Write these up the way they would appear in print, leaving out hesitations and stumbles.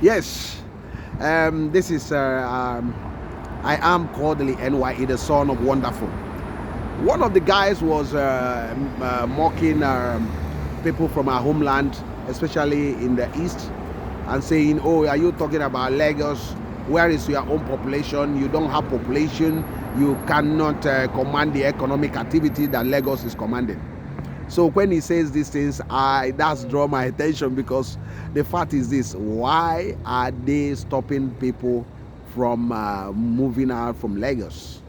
Yes, this is I am Kodili-nye, the son of Wonderful. One of the guys was mocking people from our homeland, especially in the east, and saying, "Oh, are you talking about Lagos? Where is your own population? You don't have population. You cannot command the economic activity that Lagos is commanding." So when he says these things, that's draw my attention, because the fact is this: why are they stopping people from moving out from Lagos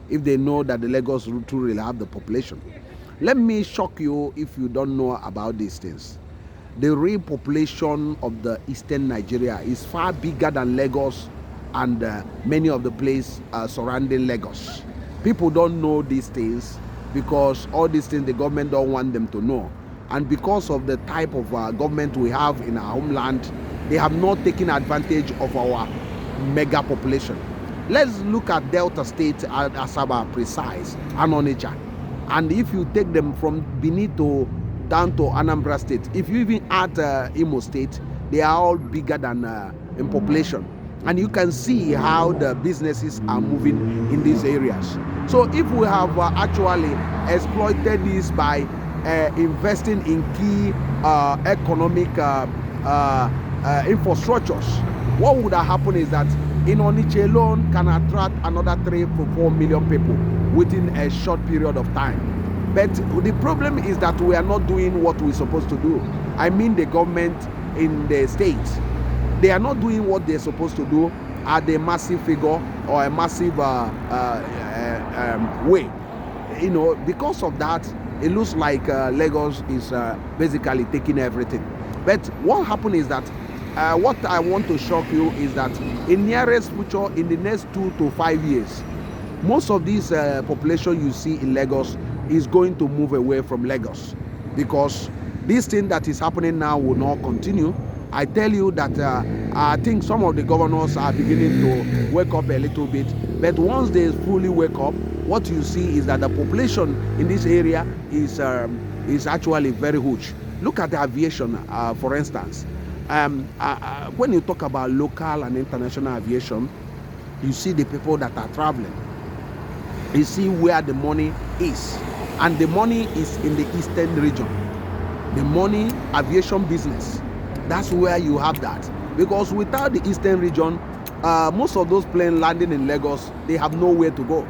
if they know that the Lagos truly have the population? Let me shock you if you don't know about these things. The real population of the eastern Nigeria is far bigger than Lagos and many of the places surrounding Lagos. People don't know these things because all these things the government don't want them to know, and because of the type of government we have in our homeland, they have not taken advantage of our mega population. Let's look at Delta State, Asaba precise, and Onitsha, and if you take them from Benin to down to Anambra State, if you even add Imo State, they are all bigger than in population. And you can see how the businesses are moving in these areas. So if we have actually exploited this by investing in key economic infrastructures, what would have happened is that in Onitsha alone can attract another 3 to 4 million people within a short period of time. But the problem is that we are not doing what we're supposed to do. I mean the government in the states. They are not doing what they're supposed to do at a massive figure or a massive way. You know, because of that, it looks like Lagos is basically taking everything. But what happened is that what I want to shock you is that in nearest future, in the next 2 to 5 years, most of this population you see in Lagos is going to move away from Lagos, because this thing that is happening now will not continue. I tell you that I think some of the governors are beginning to wake up a little bit, but once they fully wake up, what you see is that the population in this area is actually very huge. Look at the aviation, for instance. When you talk about local and international aviation, you see the people that are traveling. You see where the money is, and the money is in the eastern region. The money, aviation business, that's where you have that, because without the eastern region, most of those planes landing in Lagos, they have nowhere to go.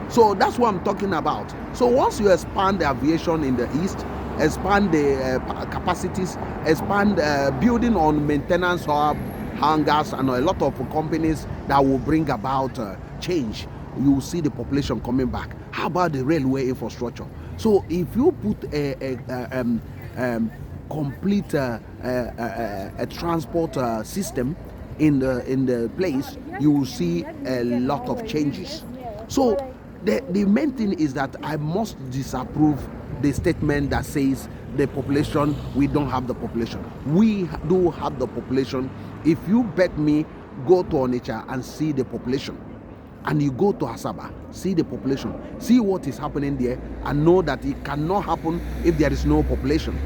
So that's what I'm talking about. So once you expand the aviation in the east, expand the capacities, expand building on maintenance hub, hangars, and a lot of companies that will bring about change, you will see the population coming back. How about the railway infrastructure? So if you put a complete a transport system in the place, you will see a lot of changes. So the main thing is that I must disapprove the statement that says the population, we don't have the population. We do have the population. If you bet me, go to Onitsha and see the population, and you go to Asaba, see the population, see what is happening there, and know that it cannot happen if there is no population.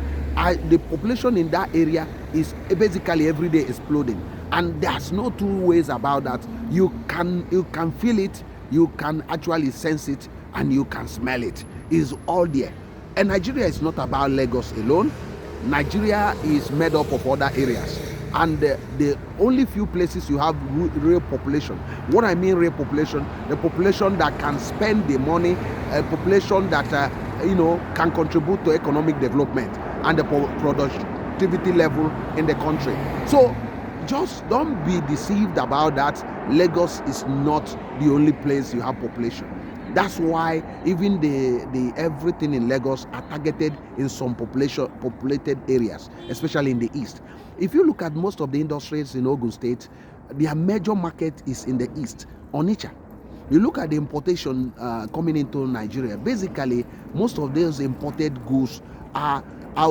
The population in that area is basically every day exploding, and there's no two ways about that. You can feel it, you can actually sense it, and you can smell it. It's all there. And Nigeria is not about Lagos alone. Nigeria is made up of other areas, and the only few places you have real population. What I mean real population, the population that can spend the money, a population that can contribute to economic development and the productivity level in the country. So just don't be deceived about that. Lagos is not the only place you have population. That's why even the everything in Lagos are targeted in some populated areas, especially in the east. If you look at most of the industries in Ogun State, their major market is in the east, Onitsha. You look at the importation coming into Nigeria, basically most of those imported goods are,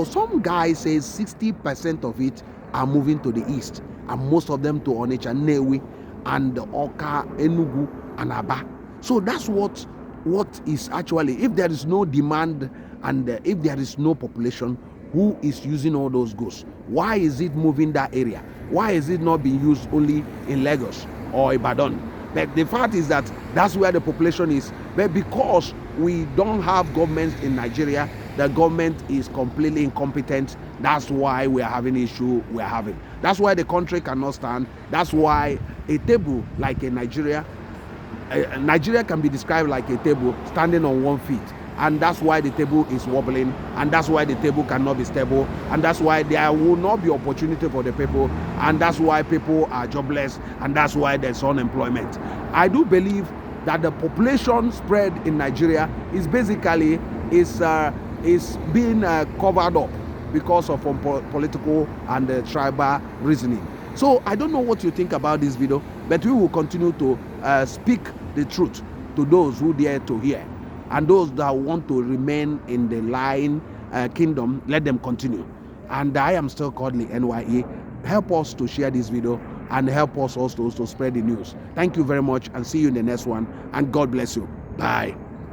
some guys say 60% of it are moving to the east, and most of them to Onitsha, Nnewi, and Oka, Enugu, and Aba. So that's what is actually, if there is no demand and if there is no population, who is using all those goods? Why is it moving that area? Why is it not being used only in Lagos or Ibadan? But the fact is that that's where the population is. But because we don't have government in Nigeria, the government is completely incompetent. That's why we are having issue we are having. That's why the country cannot stand. That's why a table like in Nigeria can be described like a table standing on one feet, and that's why the table is wobbling, and that's why the table cannot be stable, and that's why there will not be opportunity for the people, and that's why people are jobless, and that's why there's unemployment. I do believe that the population spread in Nigeria is basically being covered up because of political and tribal reasoning. So I don't know what you think about this video, but we will continue to speak the truth to those who dare to hear, and those that want to remain in the lying kingdom, let them continue. And I am still Kodili-nye. Help us to share this video and help us also to spread the news. Thank you very much, and see you in the next one, and God bless you. Bye.